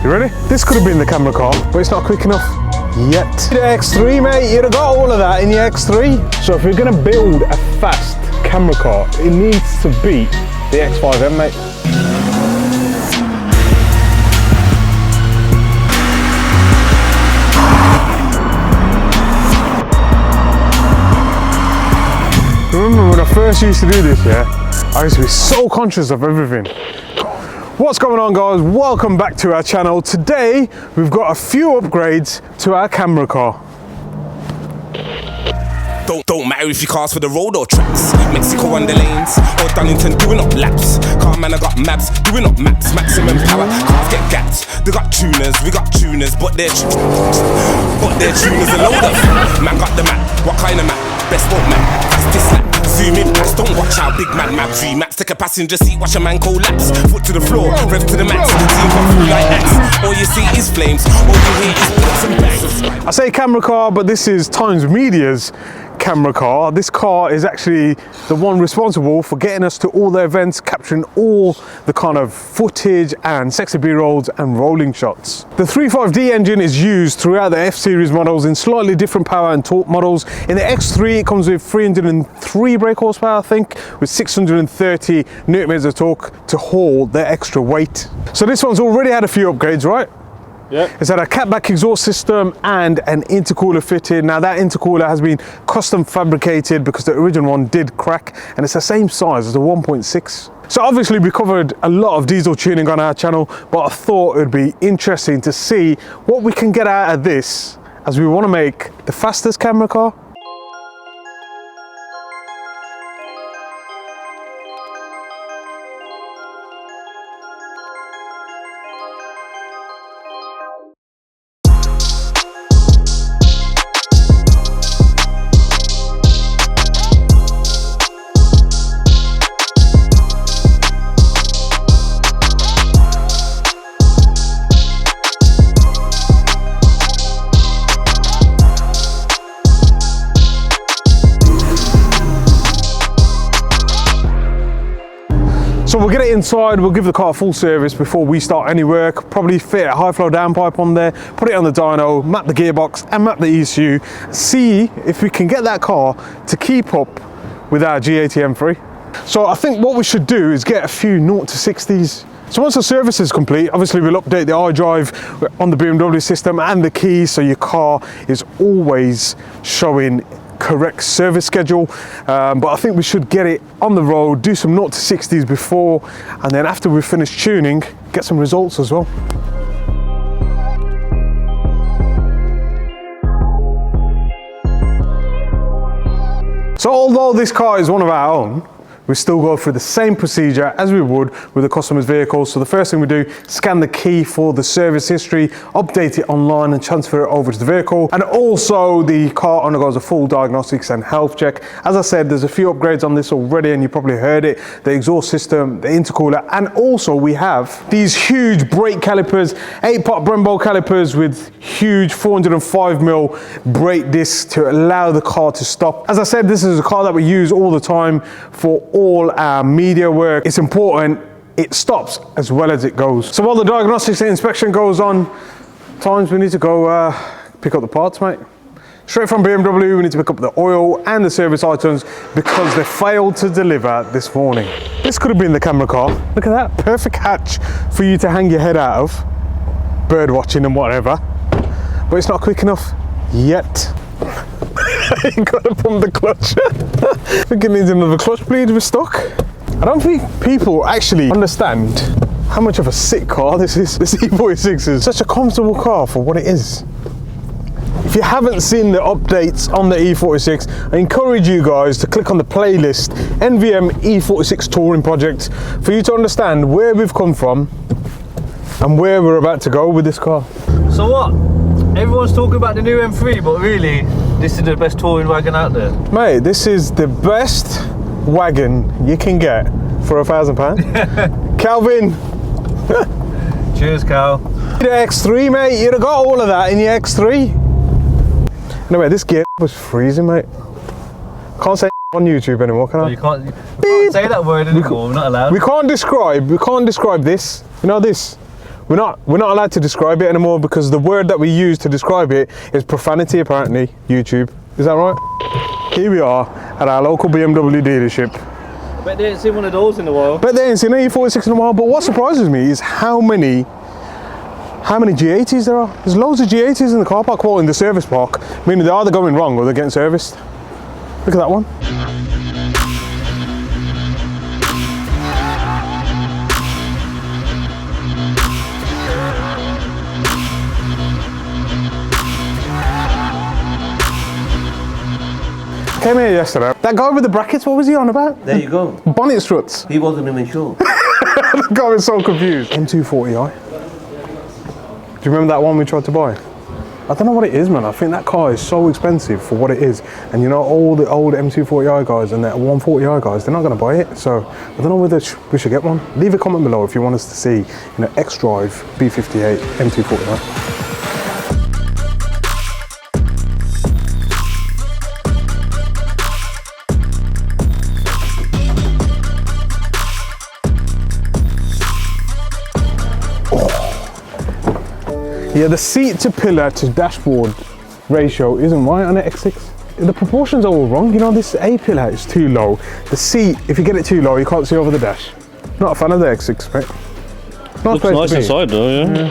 You ready? This could have been the camera car, but it's not quick enough yet. The X3, mate, you'd have got all of that in your X3. So if you're gonna build a fast camera car, it needs to beat the X5M, mate. Remember when I first used to do this, yeah? I used to be so conscious of everything. What's going on, guys? Welcome back to our channel. Today, we've got a few upgrades to our camera car. Don't matter if you cars for the road or tracks. Mexico on the lanes, or Dunnington doing up laps. Car man, I got maps, doing up maps. Maximum power, cars get gapped. They got tuners, we got tuners, but they're tuners a load of. Man got the map, what kind of map? Best boat map, fastest lap. Zoom in, pass, don't watch out, big man map. 3 maps, take a passenger seat, watch a man collapse. Foot to the floor, rev to the max. Team come through like axe. All you see is flames, all you hear is bullets and bangs. I say camera car, but this is Times Media's camera car. This car is actually the one responsible for getting us to all the events, capturing all the kind of footage and sexy B-rolls and rolling shots. The 3.5D engine is used throughout the F-Series models in slightly different power and torque models. In the X3, it comes with 303 brake horsepower, I think, with 630 Nm of torque to haul the extra weight. So this one's already had a few upgrades, right? Yeah. It's had a catback exhaust system and an intercooler fitted. Now that intercooler has been custom fabricated because the original one did crack, and it's the same size as the 1.6. So obviously we covered a lot of diesel tuning on our channel, but I thought it would be interesting to see what we can get out of this as we want to make the fastest camera car. So we'll get it inside, we'll give the car a full service before we start any work, probably fit a high flow downpipe on there, put it on the dyno, map the gearbox and map the ECU, see if we can get that car to keep up with our G80 M3. So I think what we should do is get a few 0 to 60s. So once the service is complete, obviously we'll update the iDrive on the BMW system and the keys, so your car is always showing correct service schedule, but I think we should get it on the road, do some 0 to 60s before, and then after we've finished tuning, get some results as well. So although this car is one of our own, we still go through the same procedure as we would with a customer's vehicle. So the first thing we do, scan the key for the service history, update it online and transfer it over to the vehicle. And also the car undergoes a full diagnostics and health check. As I said, there's a few upgrades on this already and you probably heard it. The exhaust system, the intercooler, and also we have these huge brake calipers, 8-pot Brembo calipers with huge 405mm brake discs to allow the car to stop. As I said, this is a car that we use all the time for all our media work. It's important it stops as well as it goes. So while the diagnostics and inspection goes on, times we need to go pick up the parts, mate. Straight from BMW, we need to pick up the oil and the service items because they failed to deliver this morning. This could have been the camera car. Look at that, perfect hatch for you to hang your head out of, bird watching and whatever, but it's not quick enough yet. You gotta pump the clutch. I think it needs another clutch bleed, we're stuck. I don't think people actually understand how much of a sick car this is. This E46 is such a comfortable car for what it is. If you haven't seen the updates on the E46, I encourage you guys to click on the playlist NVM E46 Touring Project for you to understand where we've come from and where we're about to go with this car. So what? Everyone's talking about the new M3, but really, this is the best touring wagon out there. Mate, this is the best wagon you can get for £1,000. Calvin. Cheers, Cal. The X3, mate, you'd have got all of that in your X3. No, mate, this gear was freezing, mate. Can't say on YouTube anymore, can I? You can't say that word anymore, we're not allowed. We can't describe this. You know this? We're not allowed to describe it anymore because the word that we use to describe it is profanity, apparently. YouTube. Is that right? Here we are at our local BMW dealership. I bet they ain't seen one of those in a while. Bet they ain't seen an E46 in a while, but what surprises me is how many G80s there are. There's loads of G80s in the car park, well, in the service park, meaning they're either going wrong or they're getting serviced. Look at that one. Came here yesterday. That guy with the brackets, what was he on about? There you go. Bonnet struts. He wasn't even sure. The guy was so confused. M240i. Do you remember that one we tried to buy? I don't know what it is, man. I think that car is so expensive for what it is. And you know, all the old M240i guys and the 140i guys, they're not going to buy it. So I don't know whether we should get one. Leave a comment below if you want us to see, you know, X-Drive B58 M240i. Yeah, the seat to pillar to dashboard ratio isn't right on the X6. The proportions are all wrong. You know, this A pillar is too low. The seat, if you get it too low, you can't see over the dash. Not a fan of the X6, mate. Looks nice inside though, yeah.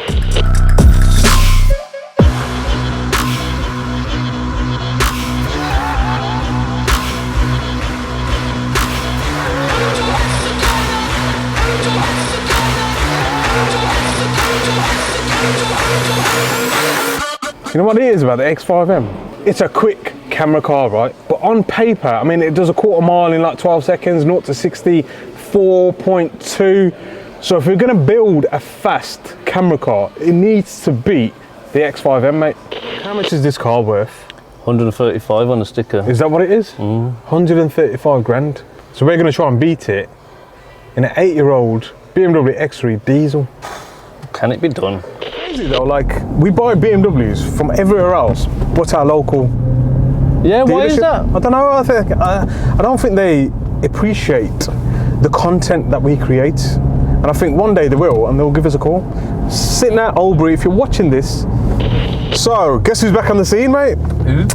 You know what it is about the X5M? It's a quick camera car, right? But on paper, I mean, it does a quarter mile in like 12 seconds, 0 to 60, 4.2. So if we're gonna build a fast camera car, it needs to beat the X5M, mate. How much is this car worth? 135 on the sticker. Is that what it is? 135 grand. So we're gonna try and beat it in an 8-year-old BMW X3 diesel. Can it be done? Crazy though, like we buy BMWs from everywhere else but our local Yeah, why is dealership. that? I don't know. I don't think they appreciate the content that we create, and I think one day they will, and they'll give us a call. Sitting at Oldbury, if you're watching this. So guess who's back on the scene, mate? Who?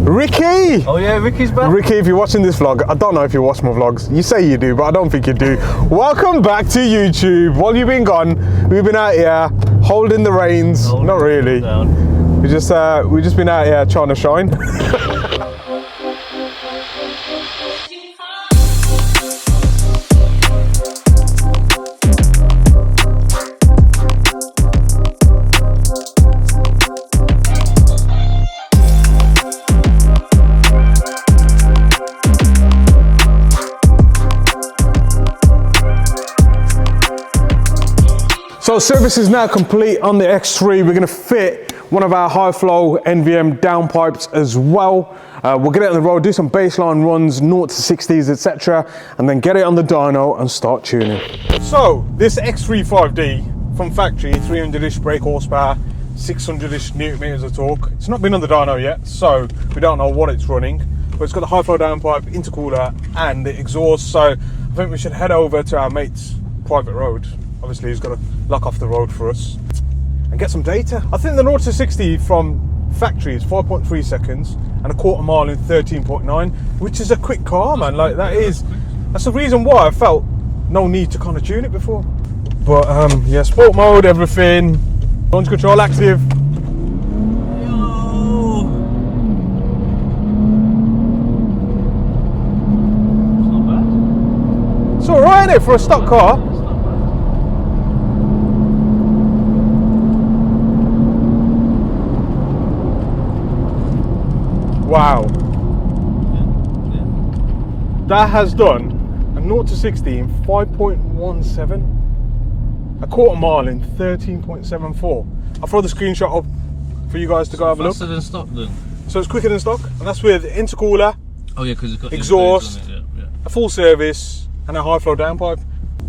Ricky! Oh yeah, Ricky's back. Ricky, if you're watching this vlog, I don't know if you watch my vlogs. You say you do, but I don't think you do. Welcome back to YouTube. While you've been gone, we've been out here holding the reins. Not really. We've just been out here trying to shine. So service is now complete on the X3. We're going to fit one of our high flow NVM downpipes as well. We'll get it on the road, do some baseline runs, 0 to 60s, etc. and then get it on the dyno and start tuning. So this X3 5D from factory, 300-ish brake horsepower, 600-ish newton meters of torque. It's not been on the dyno yet, so we don't know what it's running, but it's got the high flow downpipe, intercooler and the exhaust. So I think we should head over to our mate's private road. Obviously he's got to lock off the road for us and get some data. I think the 0 to 60 from factory is 5.3 seconds and a quarter mile in 13.9, which is a quick car, man. Like that's the reason why I felt no need to kind of tune it before. But yeah, sport mode, everything, launch control active. It's all right, isn't it, for a stock car? Wow, that has done a 0 to 60 in 5.17, a quarter mile in 13.74. I'll throw the screenshot up for you guys to go have a look. Faster than stock then? So it's quicker than stock, and that's with intercooler, oh yeah, because it's got exhaust, on it, yeah. a full service, and a high flow downpipe.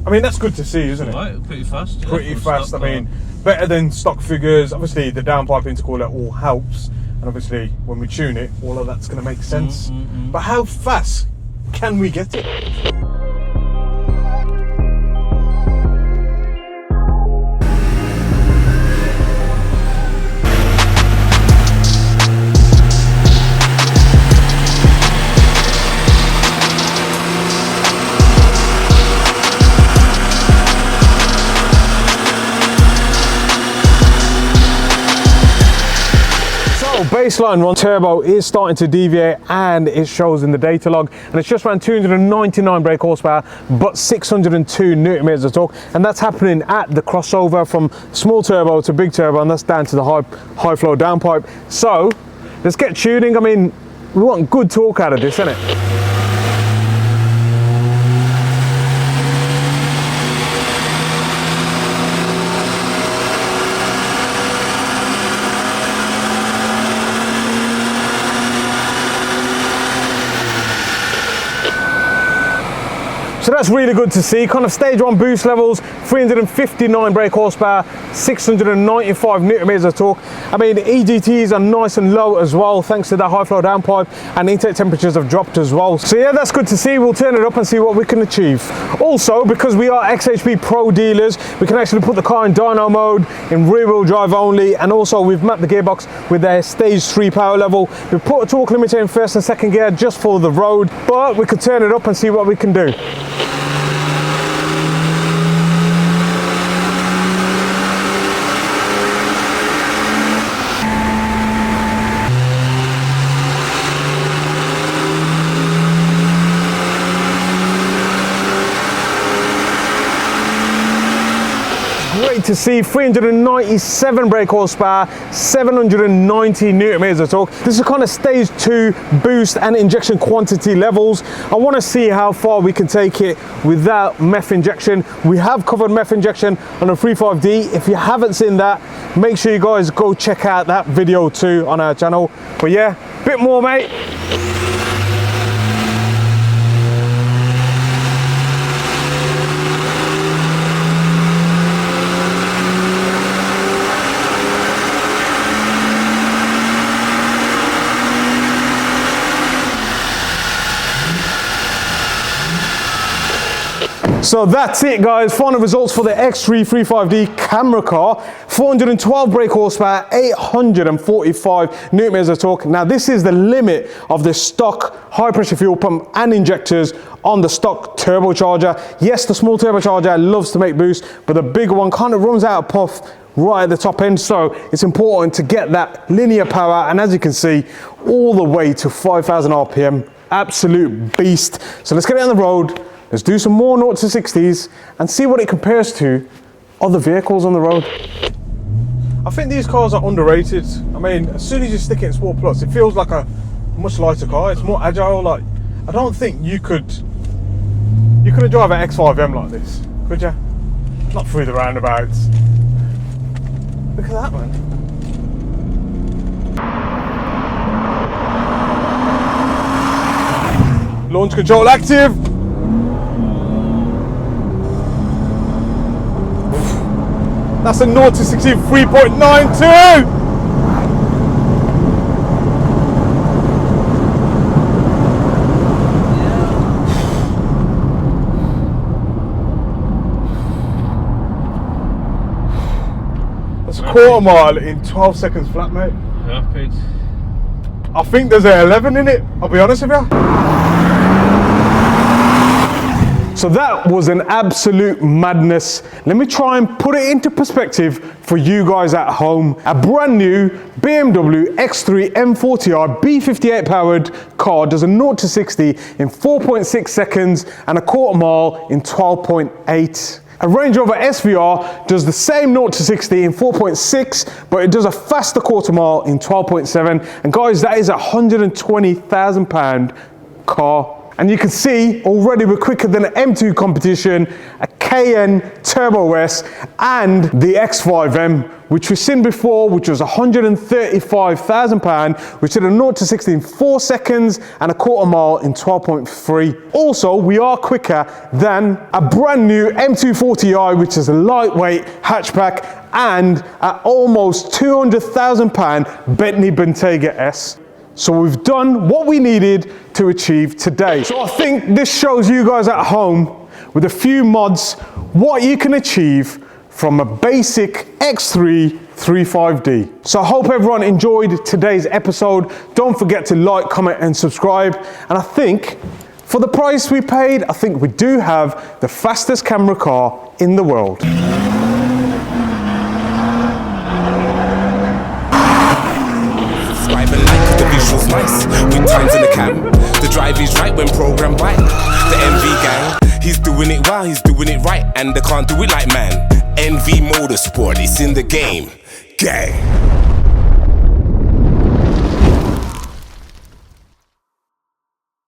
I mean, that's good to see, isn't it? Right, pretty fast. Yeah, Pretty fast. I mean, better than stock figures. Obviously, the downpipe intercooler all helps. And obviously, when we tune it, all of that's going to make sense. But how fast can we get it? baseline run, turbo is starting to deviate and it shows in the data log, and it's just around 299 brake horsepower but 602 newton meters of torque, and that's happening at the crossover from small turbo to big turbo, and that's down to the high flow downpipe. So let's get tuning. I mean, we want good torque out of this, innit? So that's really good to see. Kind of stage one boost levels, 359 brake horsepower, 695 newton meters of torque. I mean, EGTs are nice and low as well, thanks to that high flow downpipe, and intake temperatures have dropped as well. So yeah, that's good to see. We'll turn it up and see what we can achieve. Also, because we are XHP Pro dealers, we can actually put the car in dyno mode, in rear wheel drive only, and also we've mapped the gearbox with their stage 3 power level. We've put a torque limiter in first and second gear just for the road, but we could turn it up and see what we can do. Great to see, 397 brake horsepower, 790 newton meters of torque. This is kind of stage 2 boost and injection quantity levels. I want to see how far we can take it without MEF injection. We have covered MEF injection on a 35D. If you haven't seen that, make sure you guys go check out that video too on our channel. But yeah, bit more, mate. So that's it, guys. Final results for the X3 35D camera car. 412 brake horsepower, 845 newton meters of torque. Now this is the limit of the stock high pressure fuel pump and injectors on the stock turbocharger. Yes, the small turbocharger loves to make boost, but the bigger one kind of runs out of puff right at the top end, so it's important to get that linear power, and as you can see, all the way to 5,000 RPM. Absolute beast. So let's get it on the road. Let's do some more 0 to 60s and see what it compares to other vehicles on the road. I think these cars are underrated. I mean, as soon as you stick it in Sport Plus, it feels like a much lighter car. It's more agile. Like, I don't think you couldn't drive an X5M like this, could you? Not through the roundabouts. Look at that, man. Launch control active. That's a 0 to 60 3.92. That's a quarter mile in 12 seconds flat, mate. Rapid. I think there's an 11 in it, I'll be honest with you. So that was an absolute madness. Let me try and put it into perspective for you guys at home. A brand new BMW X3 M40i B58 powered car does a 0 to 60 in 4.6 seconds and a quarter mile in 12.8. A Range Rover SVR does the same 0 to 60 in 4.6, but it does a faster quarter mile in 12.7. And guys, that is a £120,000 car. And you can see already we're quicker than an M2 competition, a KN Turbo S, and the X5M, which we've seen before, which was £135,000, which did a 0 to 60 in 4 seconds and a quarter mile in 12.3. Also, we are quicker than a brand new M240i, which is a lightweight hatchback, and at almost £200,000 Bentley Bentayga S. So we've done what we needed to achieve today. So I think this shows you guys at home with a few mods what you can achieve from a basic X3 35D. So I hope everyone enjoyed today's episode. Don't forget to like, comment and subscribe. And I think for the price we paid, I think we do have the fastest camera car in the world. Subscribe and signs in the cam. The drive is right when programmed by the NV gang. He's doing it well, he's doing it right, and they can't do it like man. NV Motorsport, it's in the game. Gang.